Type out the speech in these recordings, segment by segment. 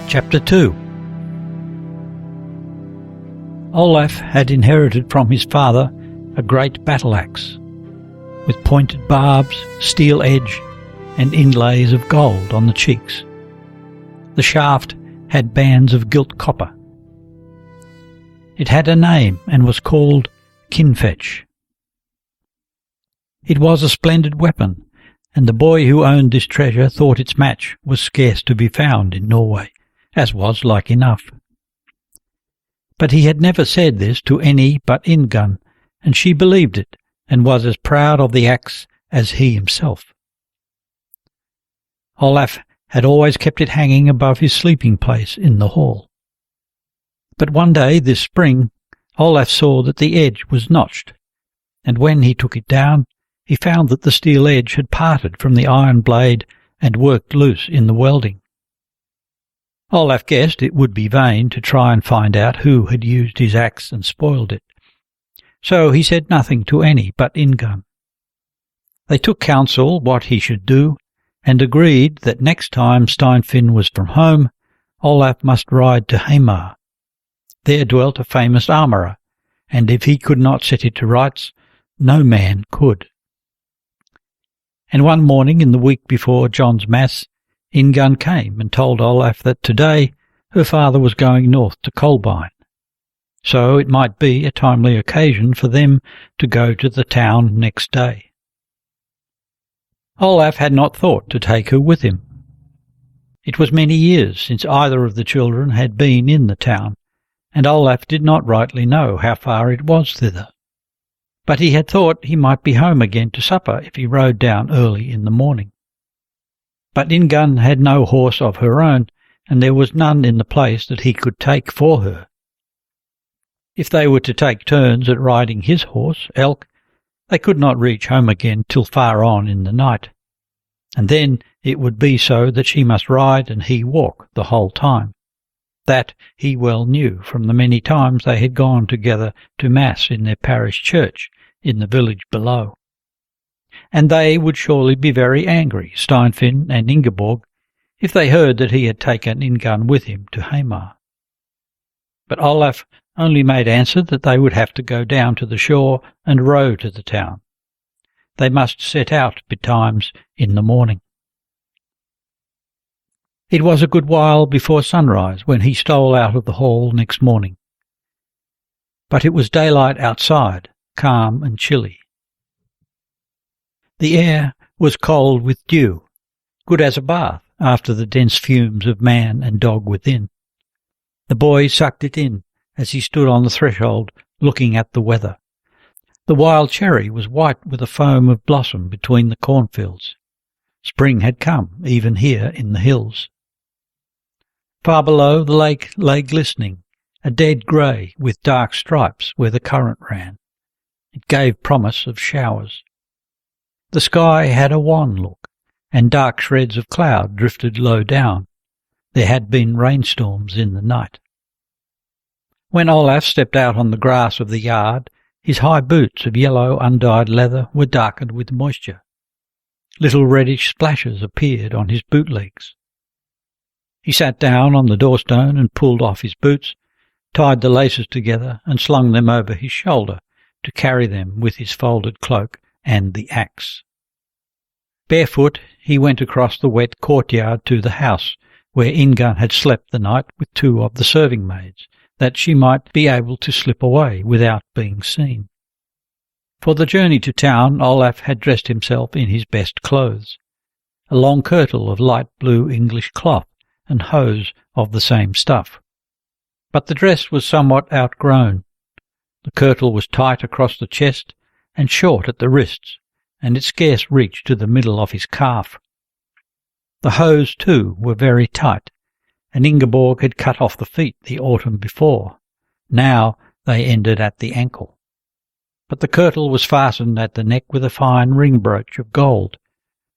Chapter 2. Olaf had inherited from his father a great battle-axe, with pointed barbs, steel edge, and inlays of gold on the cheeks. The shaft had bands of gilt copper. It had a name and was called kinship. It was a splendid weapon, and the boy who owned this treasure thought its match was scarce to be found in Norway, as was like enough. But he had never said this to any but Ingunn, and she believed it, and was as proud of the axe as he himself. Olaf had always kept it hanging above his sleeping place in the hall. But one day this spring Olaf saw that the edge was notched, and when he took it down he found that the steel edge had parted from the iron blade and worked loose in the welding. Olaf guessed it would be vain to try and find out who had used his axe and spoiled it, so he said nothing to any but Ingunn. They took counsel what he should do, and agreed that next time Steinfinn was from home, Olaf must ride to Hamar. There dwelt a famous armourer, and if he could not set it to rights, no man could. And one morning in the week before John's Mass, Ingunn came and told Olaf that today her father was going north to Kolbein, so it might be a timely occasion for them to go to the town next day. Olaf had not thought to take her with him. It was many years since either of the children had been in the town, and Olaf did not rightly know how far it was thither. But he had thought he might be home again to supper if he rode down early in the morning. But Ingunn had no horse of her own, and there was none in the place that he could take for her. If they were to take turns at riding his horse, Elk, they could not reach home again till far on in the night, and then it would be so that she must ride and he walk the whole time. That he well knew from the many times they had gone together to Mass in their parish church in the village below. And they would surely be very angry, Steinfinn and Ingeborg, if they heard that he had taken Ingunn with him to Hamar. But Olaf only made answer that they would have to go down to the shore and row to the town. They must set out betimes in the morning. It was a good while before sunrise when he stole out of the hall next morning. But it was daylight outside, calm and chilly. The air was cold with dew, good as a bath after the dense fumes of man and dog within. The boy sucked it in as he stood on the threshold looking at the weather. The wild cherry was white with a foam of blossom between the cornfields. Spring had come, even here in the hills. Far below, the lake lay glistening, a dead grey with dark stripes where the current ran. It gave promise of showers. The sky had a wan look, and dark shreds of cloud drifted low down. There had been rainstorms in the night. When Olaf stepped out on the grass of the yard, his high boots of yellow undyed leather were darkened with moisture. Little reddish splashes appeared on his bootlegs. He sat down on the doorstone and pulled off his boots, tied the laces together and slung them over his shoulder to carry them with his folded cloak and the axe. Barefoot he went across the wet courtyard to the house where Ingunn had slept the night with two of the serving maids, that she might be able to slip away without being seen. For the journey to town Olaf had dressed himself in his best clothes, a long kirtle of light blue English cloth and hose of the same stuff. But the dress was somewhat outgrown. The kirtle was tight across the chest and short at the wrists, and it scarce reached to the middle of his calf. The hose, too, were very tight, and Ingeborg had cut off the feet the autumn before. Now they ended at the ankle. But the kirtle was fastened at the neck with a fine ring brooch of gold,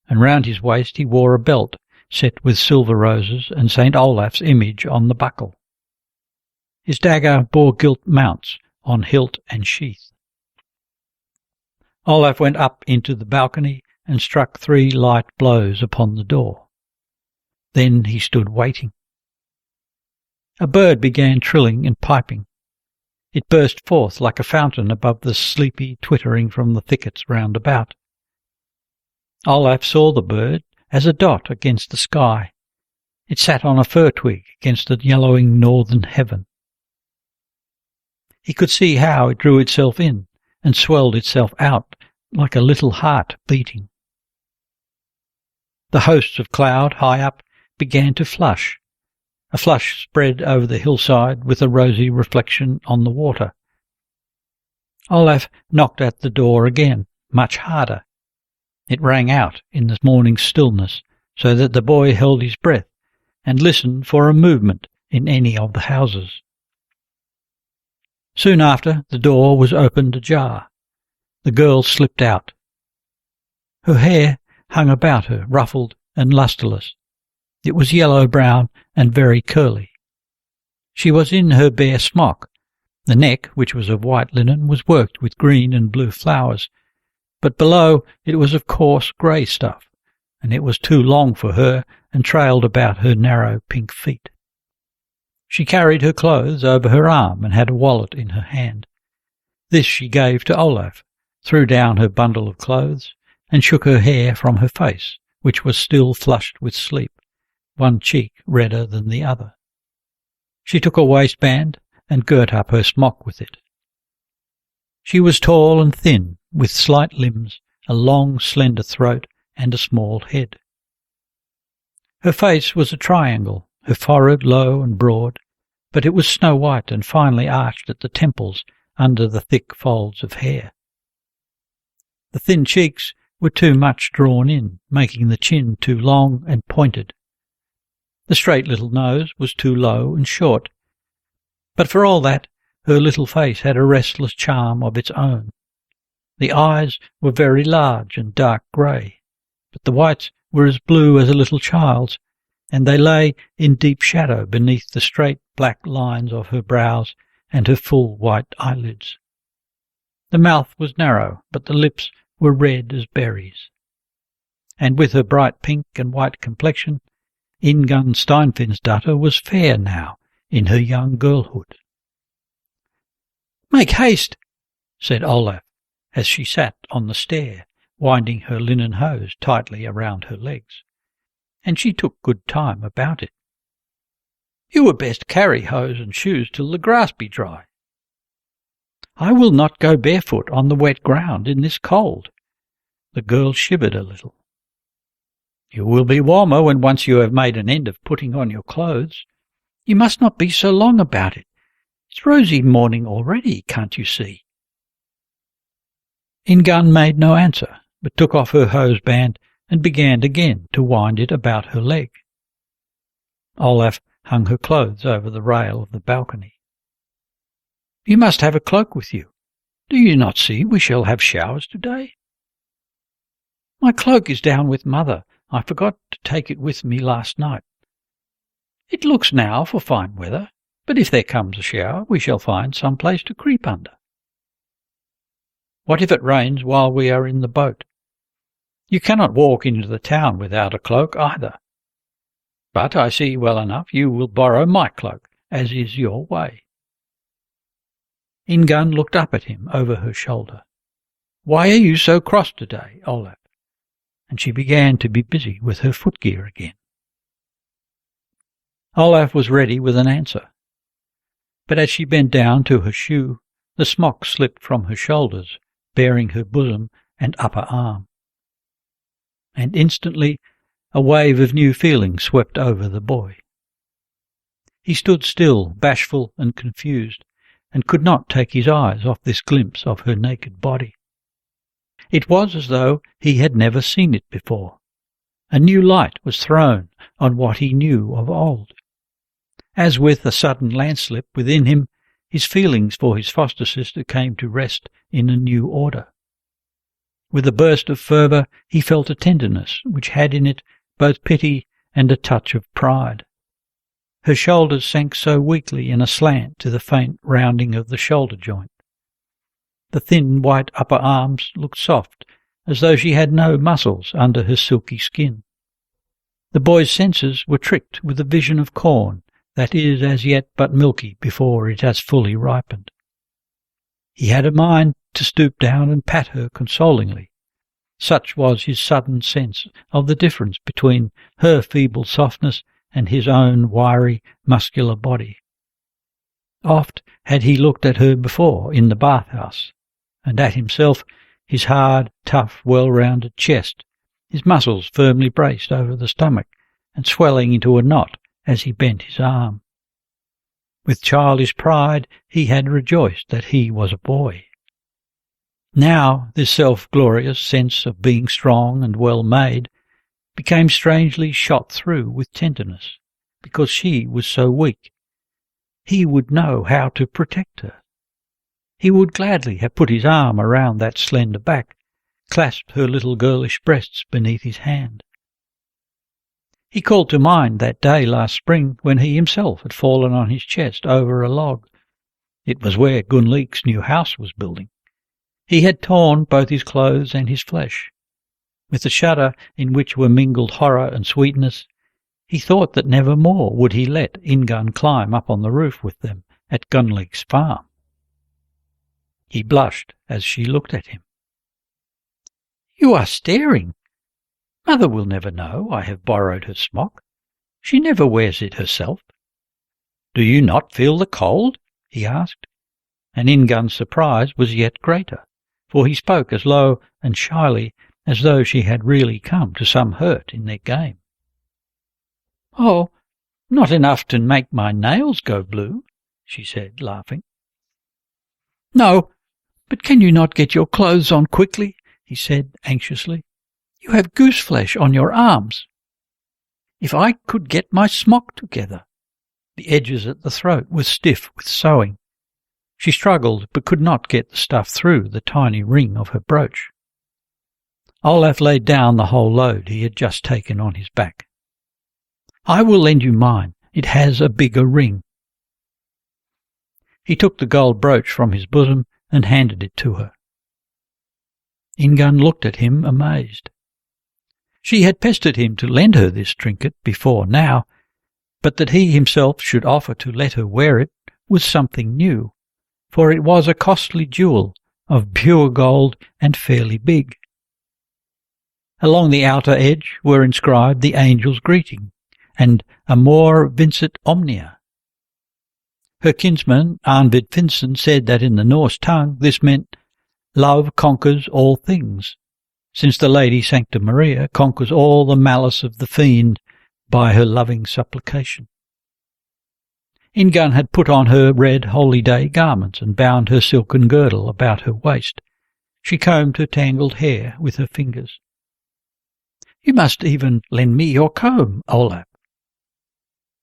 and round his waist he wore a belt set with silver roses and St. Olaf's image on the buckle. His dagger bore gilt mounts on hilt and sheath. Olaf went up into the balcony and struck 3 light blows upon the door. Then he stood waiting. A bird began trilling and piping. It burst forth like a fountain above the sleepy twittering from the thickets round about. Olaf saw the bird as a dot against the sky. It sat on a fir twig against the yellowing northern heaven. He could see how it drew itself in and swelled itself out like a little heart beating. The hosts of cloud high up began to flush. A flush spread over the hillside with a rosy reflection on the water. Olaf knocked at the door again, much harder. It rang out in the morning stillness, so that the boy held his breath and listened for a movement in any of the houses. Soon after, the door was opened ajar. The girl slipped out. Her hair hung about her, ruffled and lustreless. It was yellow-brown and very curly. She was in her bare smock. The neck, which was of white linen, was worked with green and blue flowers, but below it was of coarse grey stuff, and it was too long for her and trailed about her narrow pink feet. She carried her clothes over her arm and had a wallet in her hand. This she gave to Olav, threw down her bundle of clothes, and shook her hair from her face, which was still flushed with sleep, one cheek redder than the other. She took a waistband and girt up her smock with it. She was tall and thin, with slight limbs, a long, slender throat, and a small head. Her face was a triangle, her forehead low and broad, but it was snow-white and finely arched at the temples under the thick folds of hair. The thin cheeks were too much drawn in, making the chin too long and pointed. The straight little nose was too low and short, but for all that, her little face had a restless charm of its own. The eyes were very large and dark grey, but the whites were as blue as a little child's, and they lay in deep shadow beneath the straight black lines of her brows and her full white eyelids. The mouth was narrow, but the lips were red as berries. And with her bright pink and white complexion, Ingunn Steinfinnsons was fair now in her young girlhood. "Make haste," said Olav, as she sat on the stair, winding her linen hose tightly around her legs, and she took good time about it. "You had best carry hose and shoes till the grass be dry." "I will not go barefoot on the wet ground in this cold." The girl shivered a little. "You will be warmer when once you have made an end of putting on your clothes. You must not be so long about it. It's rosy morning already, can't you see?" Ingunn made no answer, but took off her hose band and began again to wind it about her leg. Olaf hung her clothes over the rail of the balcony. "You must have a cloak with you. Do you not see we shall have showers today?" "My cloak is down with Mother. I forgot to take it with me last night. It looks now for fine weather, but if there comes a shower we shall find some place to creep under." "What if it rains while we are in the boat? You cannot walk into the town without a cloak either. But I see well enough you will borrow my cloak, as is your way." Ingunn looked up at him over her shoulder. "Why are you so cross today, Olav?" And she began to be busy with her footgear again. Olav was ready with an answer, but as she bent down to her shoe, the smock slipped from her shoulders, baring her bosom and upper arm. And instantly a wave of new feeling swept over the boy. He stood still, bashful and confused, and could not take his eyes off this glimpse of her naked body. It was as though he had never seen it before. A new light was thrown on what he knew of old. As with a sudden landslip within him, his feelings for his foster sister came to rest in a new order. With a burst of fervour he felt a tenderness which had in it both pity and a touch of pride. Her shoulders sank so weakly in a slant to the faint rounding of the shoulder joint. The thin white upper arms looked soft, as though she had no muscles under her silky skin. The boy's senses were tricked with a vision of corn that is as yet but milky before it has fully ripened. He had a mind to stoop down and pat her consolingly. Such was his sudden sense of the difference between her feeble softness and his own wiry, muscular body. Oft had he looked at her before in the bath-house, and at himself, his hard, tough, well-rounded chest, his muscles firmly braced over the stomach and swelling into a knot as he bent his arm. With childish pride he had rejoiced that he was a boy. Now this self-glorious sense of being strong and well-made became strangely shot through with tenderness, because she was so weak. He would know how to protect her. He would gladly have put his arm around that slender back, clasped her little girlish breasts beneath his hand. He called to mind that day last spring when he himself had fallen on his chest over a log. It was where Gunnleik's new house was building. He had torn both his clothes and his flesh. With a shudder in which were mingled horror and sweetness, he thought that never more would he let Ingunn climb up on the roof with them at Gunnleik's farm. He blushed as she looked at him. "You are staring. Mother will never know I have borrowed her smock. She never wears it herself." "Do you not feel the cold?" he asked, and Ingunn's surprise was yet greater, for he spoke as low and shyly as though she had really come to some hurt in their game. "Oh, not enough to make my nails go blue," she said, laughing. "No, but can you not get your clothes on quickly?" he said anxiously. "You have goose flesh on your arms." "If I could get my smock together." The edges at the throat were stiff with sewing. She struggled but could not get the stuff through the tiny ring of her brooch. Olaf laid down the whole load he had just taken on his back. "I will lend you mine. It has a bigger ring." He took the gold brooch from his bosom and handed it to her. Ingunn looked at him amazed. She had pestered him to lend her this trinket before now, but that he himself should offer to let her wear it was something new, for it was a costly jewel of pure gold and fairly big. Along the outer edge were inscribed the angel's greeting and Amor vincit omnia. Her kinsman Steinfinnsons said that in the Norse tongue this meant love conquers all things, since the Lady Sancta Maria conquers all the malice of the fiend by her loving supplication. Ingunn had put on her red holy day garments and bound her silken girdle about her waist. She combed her tangled hair with her fingers. "You must even lend me your comb, Olav."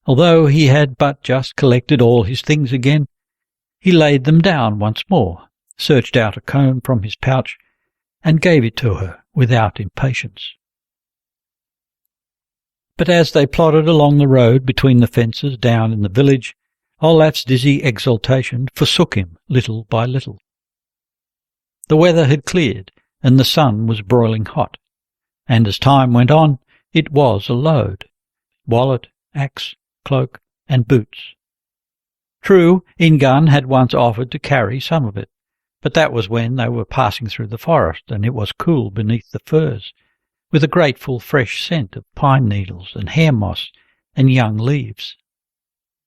Although he had but just collected all his things again, he laid them down once more, searched out a comb from his pouch, and gave it to her without impatience. But as they plodded along the road between the fences down in the village, Olaf's dizzy exultation forsook him little by little. The weather had cleared, and the sun was broiling hot, and as time went on, it was a load: wallet, axe, cloak, and boots. True, Ingunn had once offered to carry some of it, but that was when they were passing through the forest and it was cool beneath the firs, with a grateful fresh scent of pine needles and hair moss and young leaves.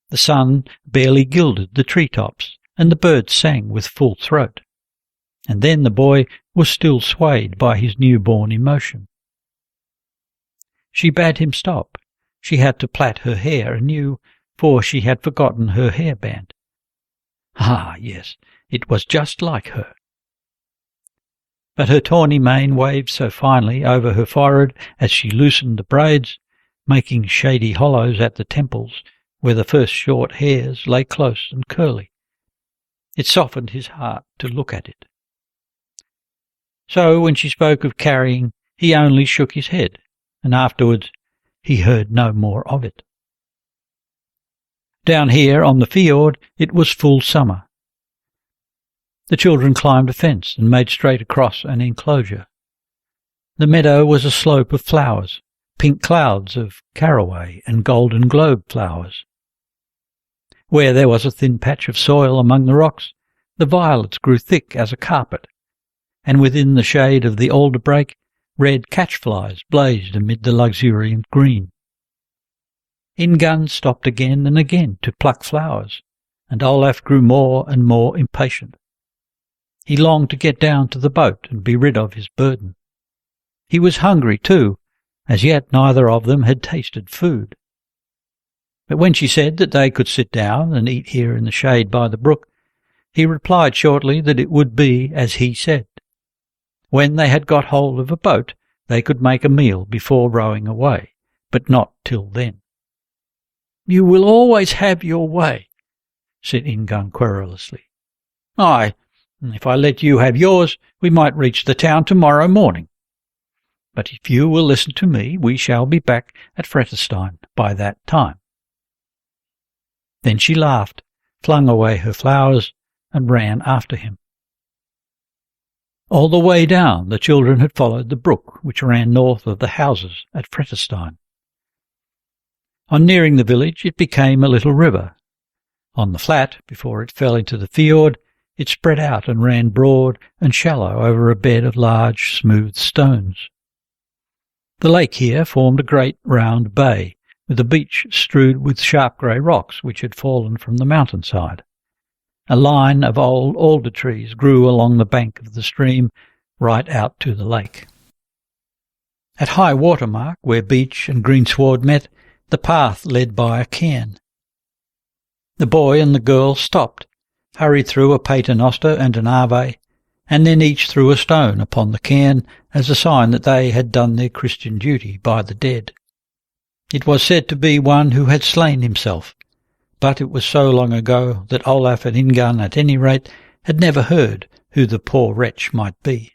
The sun barely gilded the tree-tops, and the birds sang with full throat. And then the boy was still swayed by his newborn emotion. She bade him stop. She had to plait her hair anew, for she had forgotten her hairband. Ah, yes, it was just like her. But her tawny mane waved so finely over her forehead as she loosened the braids, making shady hollows at the temples where the first short hairs lay close and curly. It softened his heart to look at it. So when she spoke of carrying, he only shook his head, and afterwards he heard no more of it. Down here on the fjord it was full summer. The children climbed a fence and made straight across an enclosure. The meadow was a slope of flowers, pink clouds of caraway and golden globe flowers. Where there was a thin patch of soil among the rocks, the violets grew thick as a carpet, and within the shade of the alder brake, red catchflies blazed amid the luxuriant green. Ingunn stopped again and again to pluck flowers, and Olaf grew more and more impatient. He longed to get down to the boat and be rid of his burden. He was hungry too. As yet neither of them had tasted food. But when she said that they could sit down and eat here in the shade by the brook, he replied shortly that it would be as he said. When they had got hold of a boat, they could make a meal before rowing away, but not till then. "You will always have your way," said Ingunn querulously. "Aye, if I let you have yours, we might reach the town tomorrow morning. But if you will listen to me, we shall be back at Fretterstein by that time." Then she laughed, flung away her flowers, and ran after him. All the way down, the children had followed the brook which ran north of the houses at Fretterstein. On nearing the village, it became a little river. On the flat, before it fell into the fjord, it spread out and ran broad and shallow over a bed of large, smooth stones. The lake here formed a great round bay, with a beach strewed with sharp grey rocks which had fallen from the mountainside. A line of old alder trees grew along the bank of the stream right out to the lake. At high water mark, where beach and greensward met, the path led by a cairn. The boy and the girl stopped, hurried through a paternoster and an ave, and then each threw a stone upon the cairn as a sign that they had done their Christian duty by the dead. It was said to be one who had slain himself, but it was so long ago that Olaf and Ingunn, at any rate, had never heard who the poor wretch might be.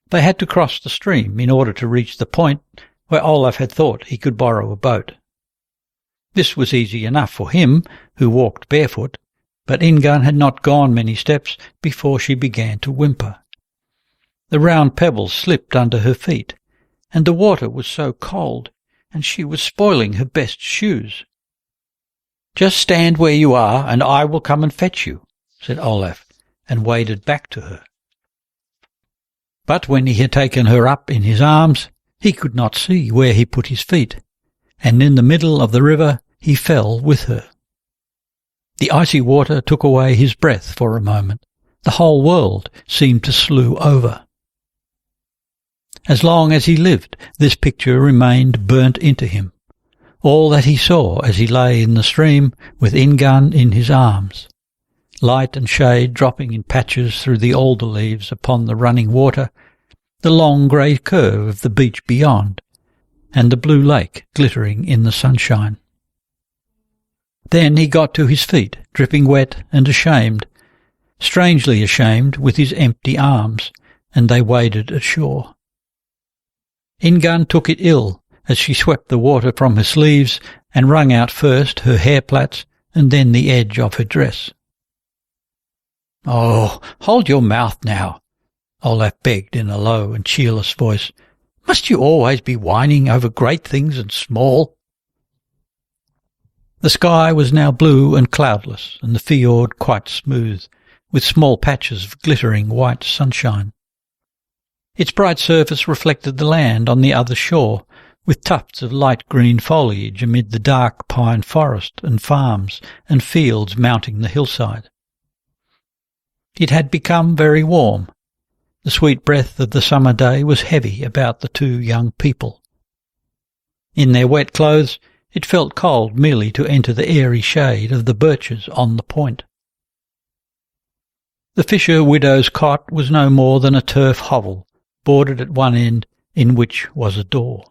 They had to cross the stream in order to reach the point where Olaf had thought he could borrow a boat. This was easy enough for him, who walked barefoot, but Ingunn had not gone many steps before she began to whimper. The round pebbles slipped under her feet, and the water was so cold, and she was spoiling her best shoes. "Just stand where you are, and I will come and fetch you," said Olaf, and waded back to her. But when he had taken her up in his arms, he could not see where he put his feet, and in the middle of the river he fell with her. The icy water took away his breath for a moment. The whole world seemed to slough over. As long as he lived, this picture remained burnt into him, all that he saw as he lay in the stream with Ingunn in his arms, light and shade dropping in patches through the alder leaves upon the running water, the long grey curve of the beach beyond, and the blue lake glittering in the sunshine. Then he got to his feet, dripping wet and ashamed, strangely ashamed, with his empty arms, and they waded ashore. Ingunn took it ill as she swept the water from her sleeves and wrung out first her hair plaits and then the edge of her dress. "Oh, hold your mouth now," Olaf begged in a low and cheerless voice. "Must you always be whining over great things and small?" The sky was now blue and cloudless, and the fjord quite smooth, with small patches of glittering white sunshine. Its bright surface reflected the land on the other shore, with tufts of light green foliage amid the dark pine forest and farms and fields mounting the hillside. It had become very warm. The sweet breath of the summer day was heavy about the two young people. In their wet clothes, it felt cold merely to enter the airy shade of the birches on the point. The fisher widow's cot was no more than a turf hovel, boarded at one end, in which was a door.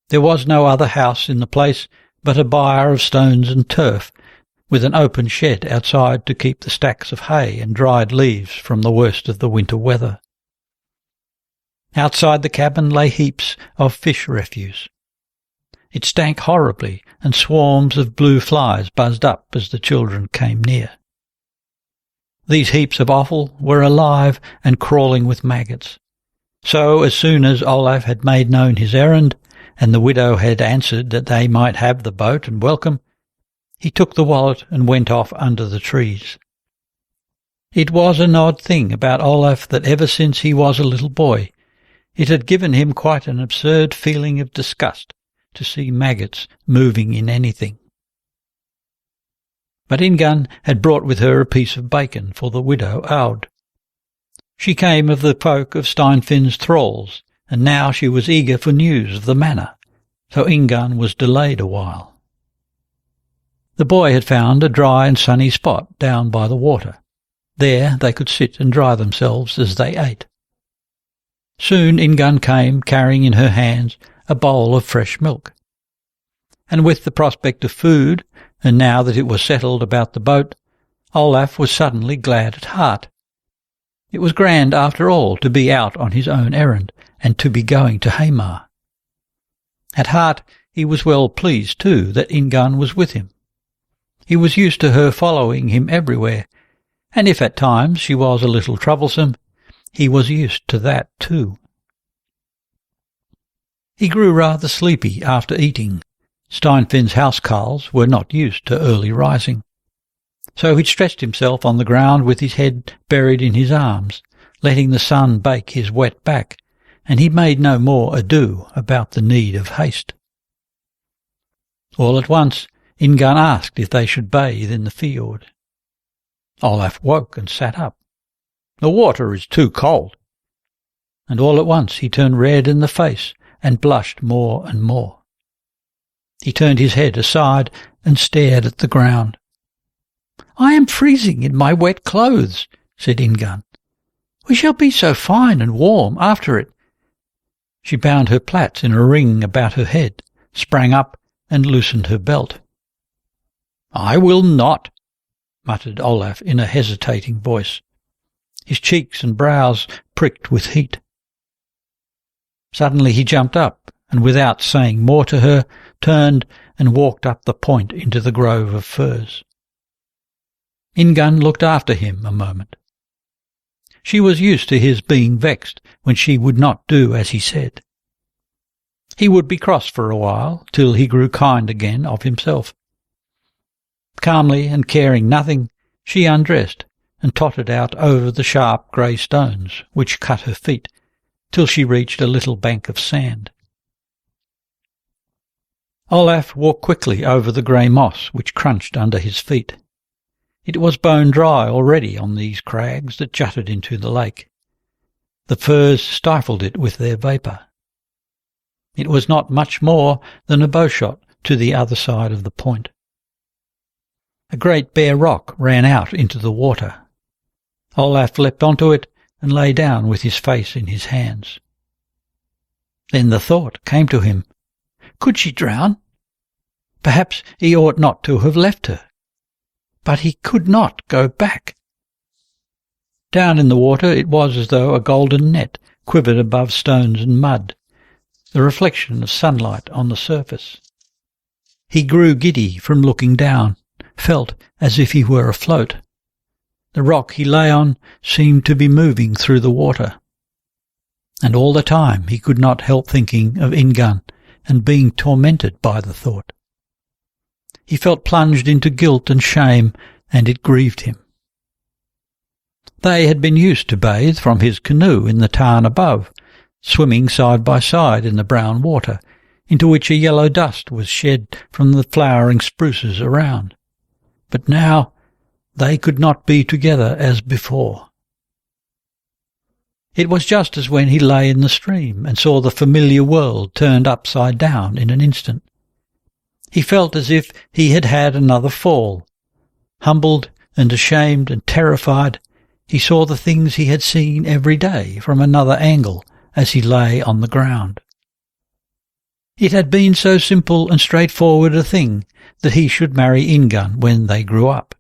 There was no other house in the place but a byre of stones and turf, with an open shed outside to keep the stacks of hay and dried leaves from the worst of the winter weather. Outside the cabin lay heaps of fish refuse. It stank horribly, and swarms of blue flies buzzed up as the children came near. These heaps of offal were alive and crawling with maggots. So as soon as Olaf had made known his errand, and the widow had answered that they might have the boat and welcome, He took the wallet and went off under the trees. It was an odd thing about Olaf that ever since he was a little boy, it had given him quite an absurd feeling of disgust to see maggots moving in anything. But Ingunn had brought with her a piece of bacon for the widow Aud. She came of the folk of Steinfinns' thralls, and now she was eager for news of the manor, so Ingunn was delayed a while. The boy had found a dry and sunny spot down by the water. There they could sit and dry themselves as they ate. Soon Ingunn came, carrying in her hands a bowl of fresh milk. And with the prospect of food, and now that it was settled about the boat, Olaf was suddenly glad at heart. It was grand, after all, to be out on his own errand, and to be going to Hamar. At heart he was well pleased, too, that Ingunn was with him. He was used to her following him everywhere, and if at times she was a little troublesome, he was used to that too. He grew rather sleepy after eating. Steinfinns' housecarls were not used to early rising. So he stretched himself on the ground with his head buried in his arms, letting the sun bake his wet back, and he made no more ado about the need of haste. All at once Ingunn asked if they should bathe in the fjord. Olaf woke and sat up. "The water is too cold." And all at once he turned red in the face and blushed more and more. He turned his head aside and stared at the ground. "I am freezing in my wet clothes," said Ingunn. "We shall be so fine and warm after it." She bound her plaits in a ring about her head, sprang up and loosened her belt. "I will not," muttered Olaf in a hesitating voice. His cheeks and brows pricked with heat. Suddenly he jumped up, and without saying more to her, turned and walked up the point into the grove of firs. Ingunn looked after him a moment. She was used to his being vexed when she would not do as he said. He would be cross for a while, till he grew kind again of himself. Calmly and caring nothing, she undressed and tottered out over the sharp grey stones which cut her feet, till she reached a little bank of sand. Olaf walked quickly over the grey moss which crunched under his feet. It was bone dry already on these crags that jutted into the lake. The firs stifled it with their vapour. It was not much more than a bowshot to the other side of the point. A great bare rock ran out into the water. Olaf leapt onto it and lay down with his face in his hands. Then the thought came to him, could she drown? Perhaps he ought not to have left her. But he could not go back. Down in the water it was as though a golden net quivered above stones and mud, the reflection of sunlight on the surface. He grew giddy from looking down, felt as if he were afloat. The rock he lay on seemed to be moving through the water. And all the time he could not help thinking of Ingunn and being tormented by the thought. He felt plunged into guilt and shame, and it grieved him. They had been used to bathe from his canoe in the tarn above, swimming side by side in the brown water, into which a yellow dust was shed from the flowering spruces around. But now they could not be together as before. It was just as when he lay in the stream and saw the familiar world turned upside down in an instant. He felt as if he had had another fall. Humbled and ashamed and terrified, he saw the things he had seen every day from another angle as he lay on the ground. It had been so simple and straightforward a thing that he should marry Ingunn when they grew up.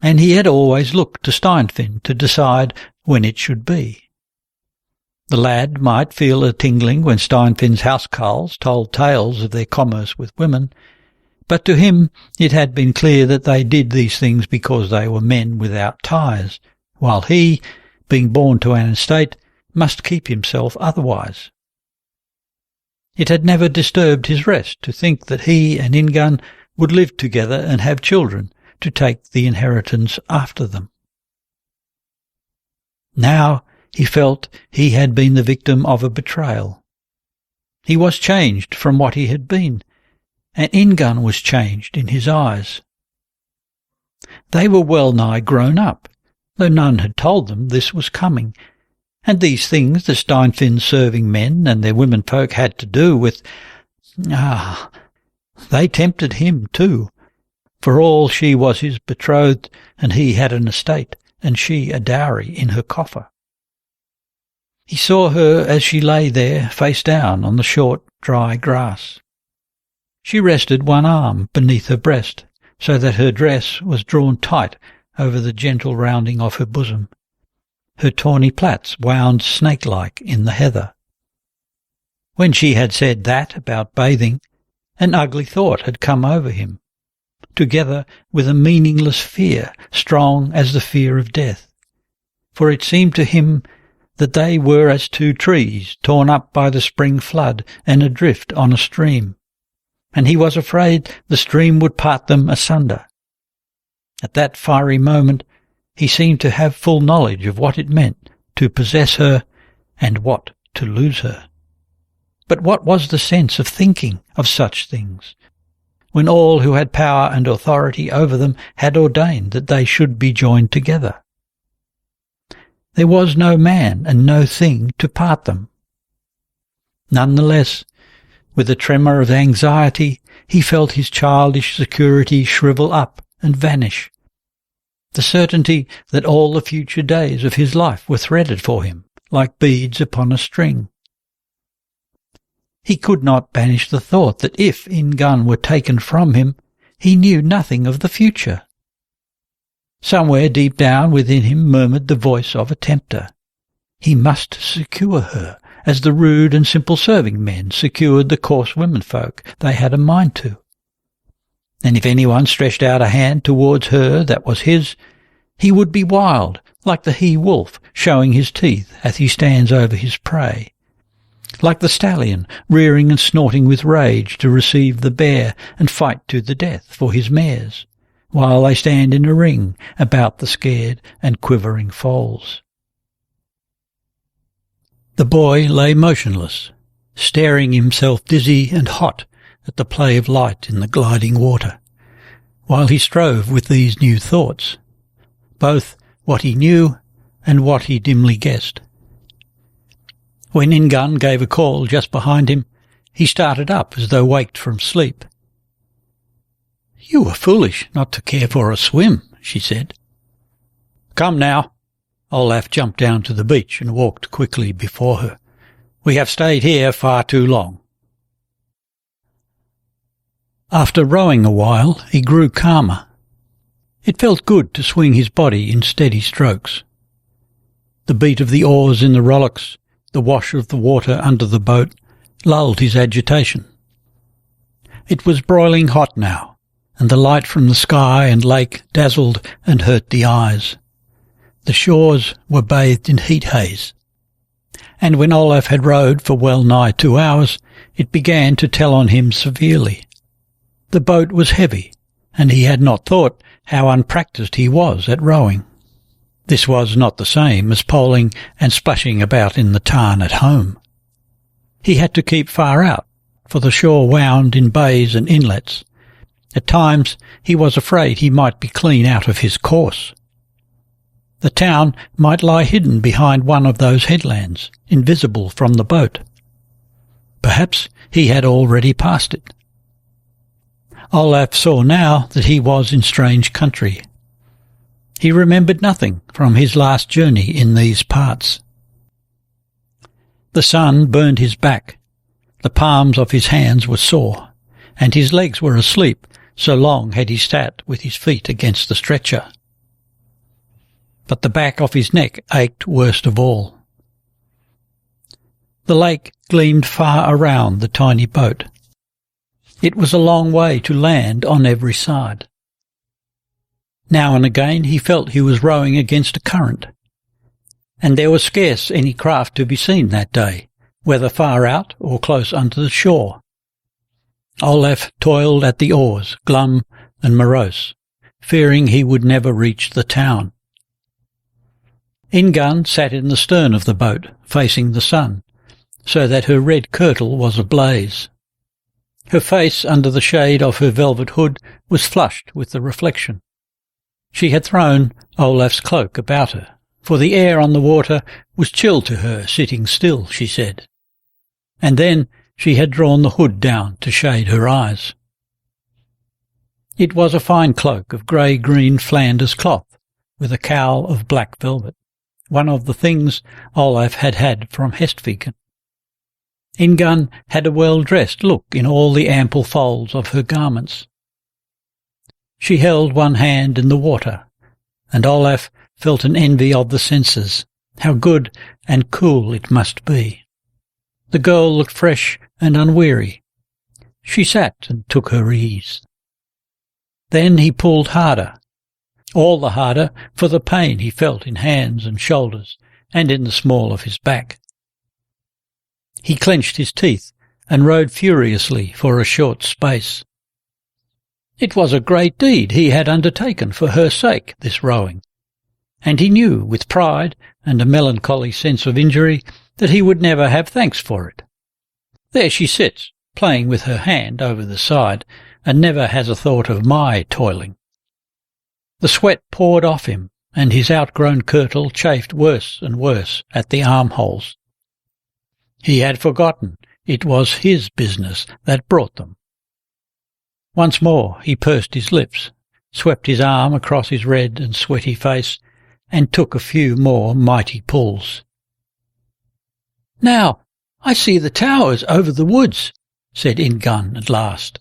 And he had always looked to Steinfinn to decide when it should be. The lad might feel a tingling when Steinfinn's housecarls told tales of their commerce with women, but to him it had been clear that they did these things because they were men without ties, while he, being born to an estate, must keep himself otherwise. It had never disturbed his rest to think that he and Ingunn would live together and have children to take the inheritance after them. Now he felt he had been the victim of a betrayal. He was changed from what he had been, and Ingunn was changed in his eyes. They were well nigh grown up, though none had told them this was coming, and these things the Steinfinns serving men and their womenfolk had to do with, they tempted him too. For all she was his betrothed, and he had an estate, and she a dowry in her coffer. He saw her as she lay there, face down on the short, dry grass. She rested one arm beneath her breast, so that her dress was drawn tight over the gentle rounding of her bosom. Her tawny plaits wound snake-like in the heather. When she had said that about bathing, an ugly thought had come over him, together with a meaningless fear, strong as the fear of death. For it seemed to him that they were as two trees torn up by the spring flood and adrift on a stream, and he was afraid the stream would part them asunder. At that fiery moment he seemed to have full knowledge of what it meant to possess her and what to lose her. But what was the sense of thinking of such things, when all who had power and authority over them had ordained that they should be joined together? There was no man and no thing to part them. None the less, with a tremor of anxiety, he felt his childish security shrivel up and vanish, the certainty that all the future days of his life were threaded for him like beads upon a string. He could not banish the thought that if Ingunn were taken from him, he knew nothing of the future. Somewhere deep down within him murmured the voice of a tempter. He must secure her, as the rude and simple serving men secured the coarse womenfolk they had a mind to. And if anyone stretched out a hand towards her that was his, he would be wild, like the he-wolf showing his teeth as he stands over his prey, like the stallion rearing and snorting with rage to receive the bear and fight to the death for his mares, while they stand in a ring about the scared and quivering foals. The boy lay motionless, staring himself dizzy and hot at the play of light in the gliding water, while he strove with these new thoughts, both what he knew and what he dimly guessed. When Ingunn gave a call just behind him, he started up as though waked from sleep. "You were foolish not to care for a swim," she said. "Come now." Olav jumped down to the beach and walked quickly before her. "We have stayed here far too long." After rowing a while, he grew calmer. It felt good to swing his body in steady strokes. The beat of the oars in the rowlocks, the wash of the water under the boat, lulled his agitation. It was broiling hot now, and the light from the sky and lake dazzled and hurt the eyes. The shores were bathed in heat haze, and when Olav had rowed for well nigh 2 hours, it began to tell on him severely. The boat was heavy, and he had not thought how unpractised he was at rowing. This was not the same as poling and splashing about in the tarn at home. He had to keep far out, for the shore wound in bays and inlets. At times he was afraid he might be clean out of his course. The town might lie hidden behind one of those headlands, invisible from the boat. Perhaps he had already passed it. Olav saw now that he was in strange country. He remembered nothing from his last journey in these parts. The sun burned his back, the palms of his hands were sore, and his legs were asleep, so long had he sat with his feet against the stretcher. But the back of his neck ached worst of all. The lake gleamed far around the tiny boat. It was a long way to land on every side. Now and again he felt he was rowing against a current, and there was scarce any craft to be seen that day, whether far out or close under the shore. Olaf toiled at the oars, glum and morose, fearing he would never reach the town. Ingunn sat in the stern of the boat, facing the sun, so that her red kirtle was ablaze. Her face, under the shade of her velvet hood, was flushed with the reflection. She had thrown Olaf's cloak about her, for the air on the water was chill to her sitting still, she said. And then she had drawn the hood down to shade her eyes. It was a fine cloak of grey-green Flanders cloth, with a cowl of black velvet, one of the things Olaf had had from Hestviken. Ingunn had a well-dressed look in all the ample folds of her garments. She held one hand in the water, and Olaf felt an envy of the senses. How good and cool it must be. The girl looked fresh and unweary. She sat and took her ease. Then he pulled harder, all the harder for the pain he felt in hands and shoulders and in the small of his back. He clenched his teeth and rowed furiously for a short space. It was a great deed he had undertaken for her sake, this rowing, and he knew with pride and a melancholy sense of injury that he would never have thanks for it. There she sits, playing with her hand over the side, and never has a thought of my toiling. The sweat poured off him, and his outgrown kirtle chafed worse and worse at the armholes. He had forgotten it was his business that brought them. Once more he pursed his lips, swept his arm across his red and sweaty face, and took a few more mighty pulls. "Now, I see the towers over the woods," said Ingunn at last.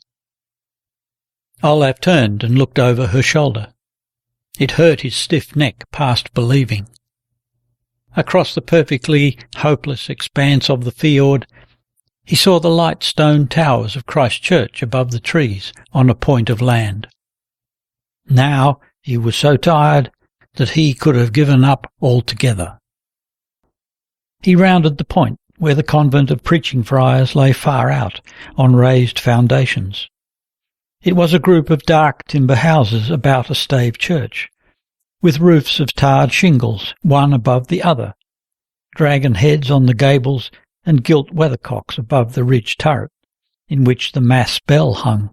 Olaf turned and looked over her shoulder. It hurt his stiff neck past believing. Across the perfectly hopeless expanse of the fjord, he saw the light stone towers of Christchurch above the trees on a point of land. Now he was so tired that he could have given up altogether. He rounded the point where the convent of preaching friars lay far out on raised foundations. It was a group of dark timber houses about a stave church, with roofs of tarred shingles, one above the other, dragon heads on the gables and gilt weathercocks above the ridge turret, in which the mass bell hung.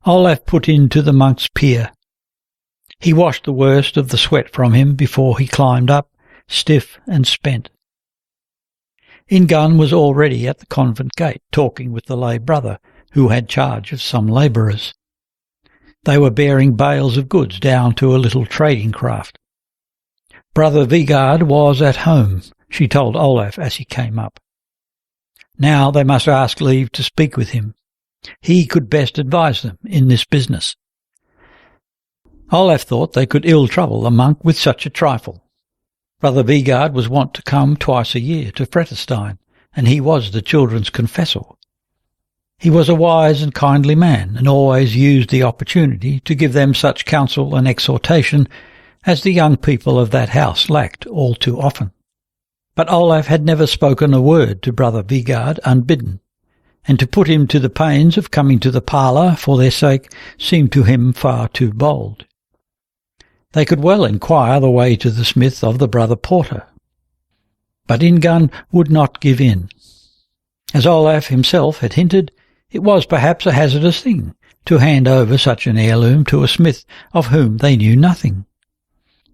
Olaf put into the monk's pier. He washed the worst of the sweat from him before he climbed up, stiff and spent. Ingunn was already at the convent gate, talking with the lay brother, who had charge of some labourers. They were bearing bales of goods down to a little trading craft. Brother Vigard was at home, she told Olaf as he came up. Now they must ask leave to speak with him. He could best advise them in this business. Olaf thought they could ill trouble a monk with such a trifle. Brother Vigard was wont to come twice a year to Fretterstein, and he was the children's confessor. He was a wise and kindly man, and always used the opportunity to give them such counsel and exhortation as the young people of that house lacked all too often. But Olaf had never spoken a word to Brother Vigard unbidden, and to put him to the pains of coming to the parlour for their sake seemed to him far too bold. They could well inquire the way to the smith of the brother porter. But Ingunn would not give in. As Olaf himself had hinted, it was perhaps a hazardous thing to hand over such an heirloom to a smith of whom they knew nothing.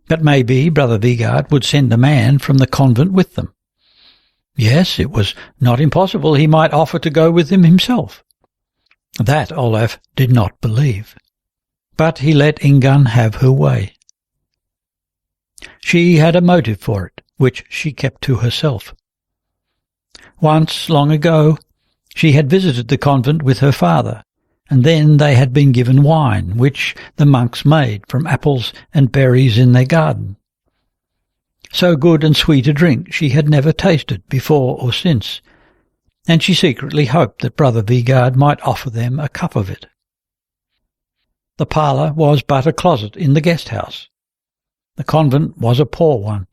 But maybe Brother Vigard would send a man from the convent with them. Yes, it was not impossible he might offer to go with them himself. That Olaf did not believe. But he let Ingunn have her way. She had a motive for it, which she kept to herself. Once, long ago, she had visited the convent with her father, and then they had been given wine, which the monks made from apples and berries in their garden. So good and sweet a drink she had never tasted before or since, and she secretly hoped that Brother Vigard might offer them a cup of it. The parlour was but a closet in the guest-house. The convent was a poor one,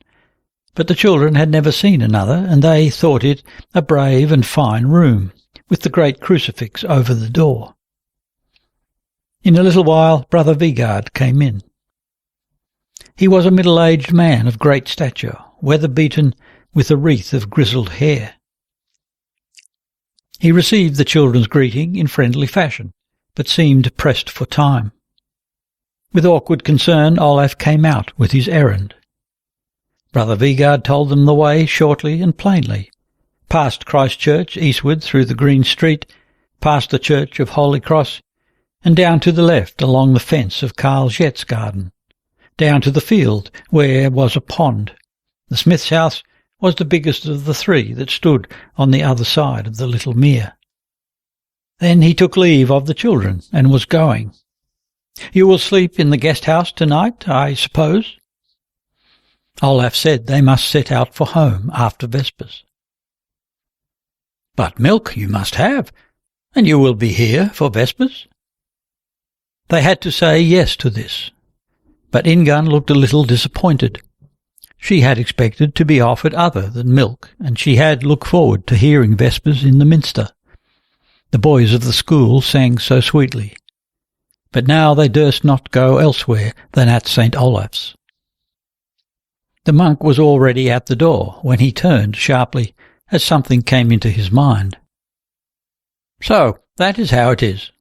but the children had never seen another, and they thought it a brave and fine room, with the great crucifix over the door. In a little while Brother Vigard came in. He was a middle-aged man of great stature, weather-beaten, with a wreath of grizzled hair. He received the children's greeting in friendly fashion, but seemed pressed for time. With awkward concern Olaf came out with his errand. Brother Vigard told them the way shortly and plainly, past Christ Church, eastward through the green street, past the Church of Holy Cross, and down to the left along the fence of Karl Jet's garden, down to the field where was a pond. The smith's house was the biggest of the three that stood on the other side of the little mere. Then he took leave of the children and was going. "You will sleep in the guest-house tonight, I suppose?" Olaf said they must set out for home after vespers. "But milk you must have, and you will be here for vespers?" They had to say yes to this, but Ingunn looked a little disappointed. She had expected to be offered other than milk, and she had looked forward to hearing vespers in the minster. The boys of the school sang so sweetly. But now they durst not go elsewhere than at St. Olaf's. The monk was already at the door when he turned sharply, as something came into his mind. "So, that is how it is.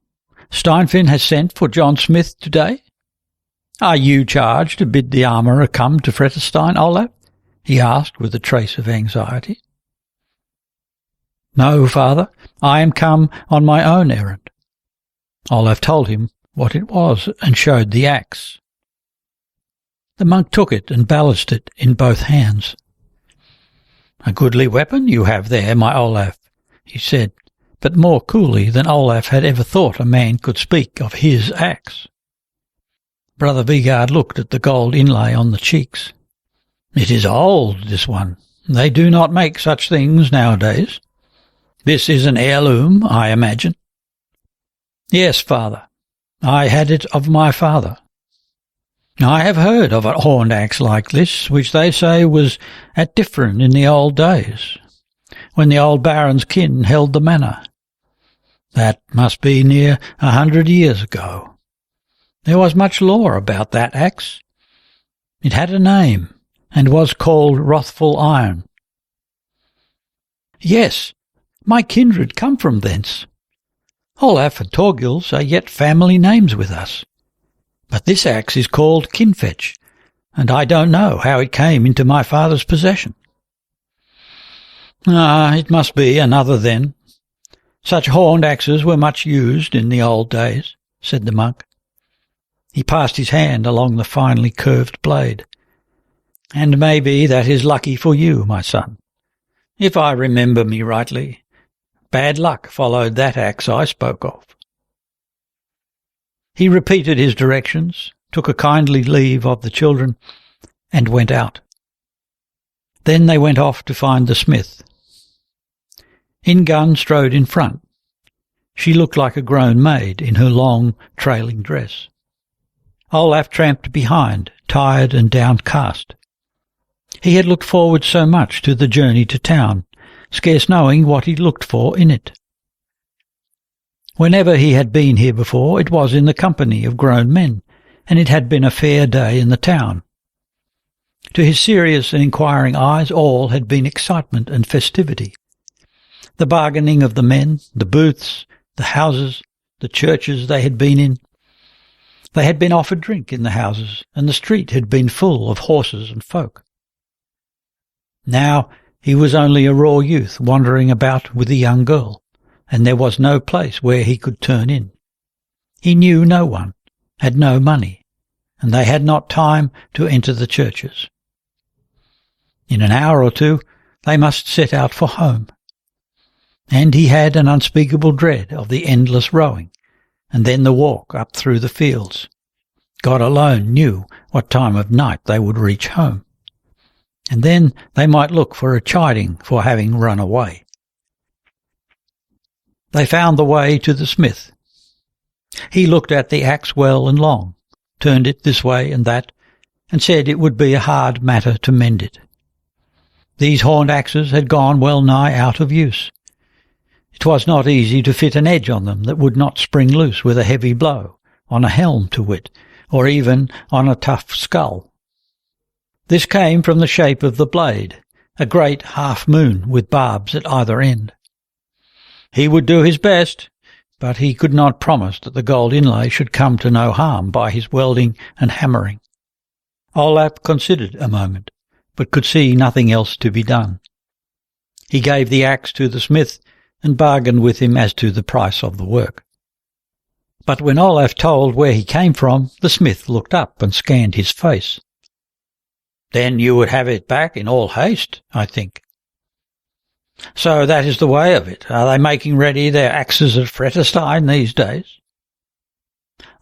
Steinfinn has sent for John Smith today? Are you charged to bid the armourer come to Fretterstein, Olaf?" he asked with a trace of anxiety. "No, father, I am come on my own errand." Olaf told him what it was and showed the axe. The monk took it and balanced it in both hands. "A goodly weapon you have there, my Olaf," he said, but more coolly than Olaf had ever thought a man could speak of his axe. Brother Vigard looked at the gold inlay on the cheeks. "It is old, this one. They do not make such things nowadays. This is an heirloom, I imagine." "Yes, father. I had it of my father." "I have heard of a horned axe like this, which they say was at Differen in the old days, when the old baron's kin held the manor. That must be near 100 years ago. There was much lore about that axe. It had a name, and was called Wrathful Iron." "Yes, my kindred come from thence. Olaf and Torgils are yet family names with us. But this axe is called Kinfetch, and I don't know how it came into my father's possession." It must be another then. Such horned axes were much used in the old days," said the monk. He passed his hand along the finely curved blade. "And maybe that is lucky for you, my son. If I remember me rightly, bad luck followed that axe I spoke of." He repeated his directions, took a kindly leave of the children, and went out. Then they went off to find the smith. Ingunn strode in front. She looked like a grown maid in her long, trailing dress. Olaf tramped behind, tired and downcast. He had looked forward so much to the journey to town, scarce knowing what he looked for in it. Whenever he had been here before, it was in the company of grown men, and it had been a fair day in the town. To his serious and inquiring eyes all had been excitement and festivity. The bargaining of the men, the booths, the houses, the churches they had been in. They had been offered drink in the houses, and the street had been full of horses and folk. Now he was only a raw youth wandering about with a young girl, and there was no place where he could turn in. He knew no one, had no money, and they had not time to enter the churches. In an hour or two they must set out for home. And he had an unspeakable dread of the endless rowing, and then the walk up through the fields. God alone knew what time of night they would reach home. And then they might look for a chiding for having run away. They found the way to the smith. He looked at the axe well and long, turned it this way and that, and said it would be a hard matter to mend it. These horned axes had gone well nigh out of use. It was not easy to fit an edge on them that would not spring loose with a heavy blow, on a helm to wit, or even on a tough skull. This came from the shape of the blade, a great half-moon with barbs at either end. He would do his best, but he could not promise that the gold inlay should come to no harm by his welding and hammering. Olav considered a moment, but could see nothing else to be done. He gave the axe to the smith and bargained with him as to the price of the work. But when Olav told where he came from, the smith looked up and scanned his face. "Then you would have it back in all haste, I think." "So that is the way of it. Are they making ready their axes at Fretterstein these days?"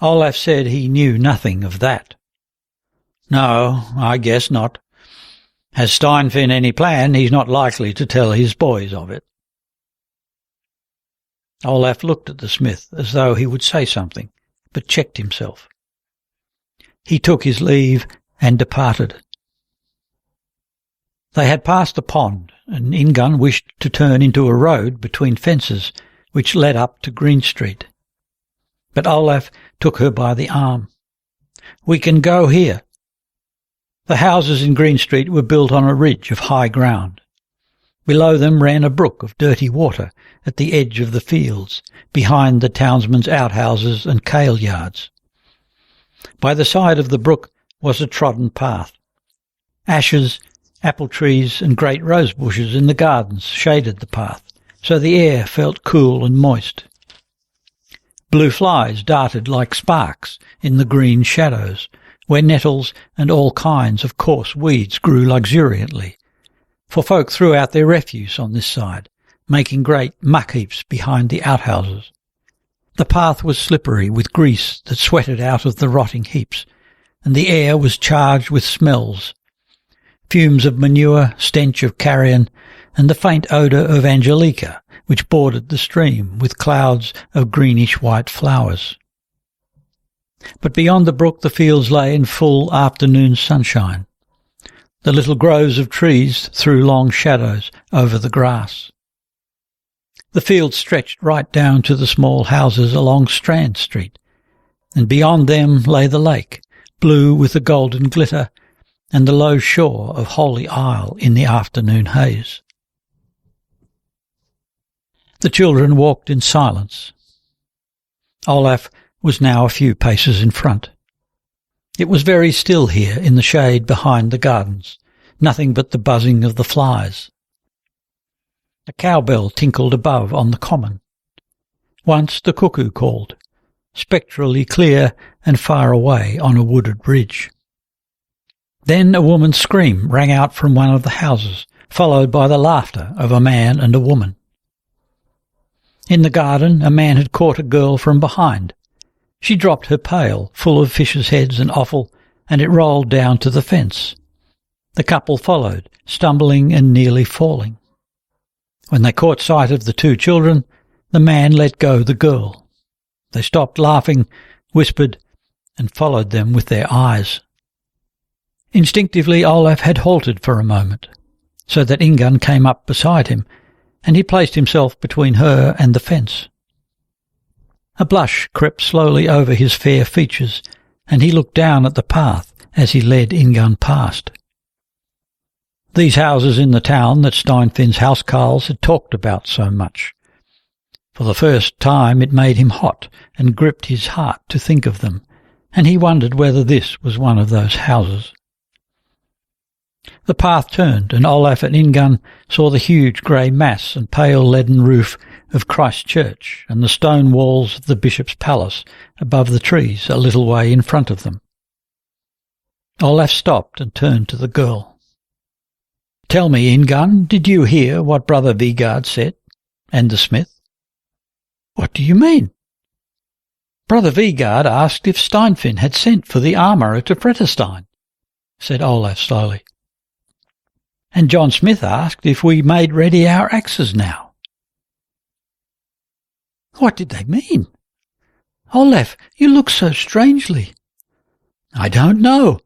Olav said he knew nothing of that. "No, I guess not. Has Steinfinn any plan, he's not likely to tell his boys of it." Olav looked at the smith as though he would say something, but checked himself. He took his leave and departed. They had passed the pond, and Ingunn wished to turn into a road between fences which led up to Green Street. But Olav took her by the arm. "We can go here." The houses in Green Street were built on a ridge of high ground. Below them ran a brook of dirty water at the edge of the fields, behind the townsmen's outhouses and kale yards. By the side of the brook was a trodden path. Ashes, apple trees and great rose bushes in the gardens shaded the path, so the air felt cool and moist. Blue flies darted like sparks in the green shadows, where nettles and all kinds of coarse weeds grew luxuriantly, for folk threw out their refuse on this side, making great muck heaps behind the outhouses. The path was slippery with grease that sweated out of the rotting heaps, and the air was charged with smells, fumes of manure, stench of carrion, and the faint odour of angelica, which bordered the stream with clouds of greenish-white flowers. But beyond the brook the fields lay in full afternoon sunshine. The little groves of trees threw long shadows over the grass. The fields stretched right down to the small houses along Strand Street, and beyond them lay the lake, blue with a golden glitter, and the low shore of Holy Isle in the afternoon haze. The children walked in silence. Olav was now a few paces in front. It was very still here in the shade behind the gardens, nothing but the buzzing of the flies. A cowbell tinkled above on the common. Once the cuckoo called, spectrally clear and far away on a wooded ridge. Then a woman's scream rang out from one of the houses, followed by the laughter of a man and a woman. In the garden a man had caught a girl from behind. She dropped her pail, full of fishes' heads and offal, and it rolled down to the fence. The couple followed, stumbling and nearly falling. When they caught sight of the two children, the man let go the girl. They stopped laughing, whispered, and followed them with their eyes. Instinctively Olav had halted for a moment, so that Ingunn came up beside him, and he placed himself between her and the fence. A blush crept slowly over his fair features, and he looked down at the path as he led Ingunn past. These houses in the town that Steinfinn's housecarls had talked about so much. For the first time it made him hot and gripped his heart to think of them, and he wondered whether this was one of those houses. The path turned, and Olav and Ingunn saw the huge grey mass and pale leaden roof of Christ Church and the stone walls of the bishop's palace above the trees a little way in front of them. Olav stopped and turned to the girl. "Tell me, Ingunn, did you hear what Brother Vigard said, and the smith?" "What do you mean?" "Brother Vigard asked if Steinfinn had sent for the armourer to Fretterstein," said Olav slowly. "And John Smith asked if we made ready our axes now." "What did they mean? Olav, you look so strangely." "I don't know.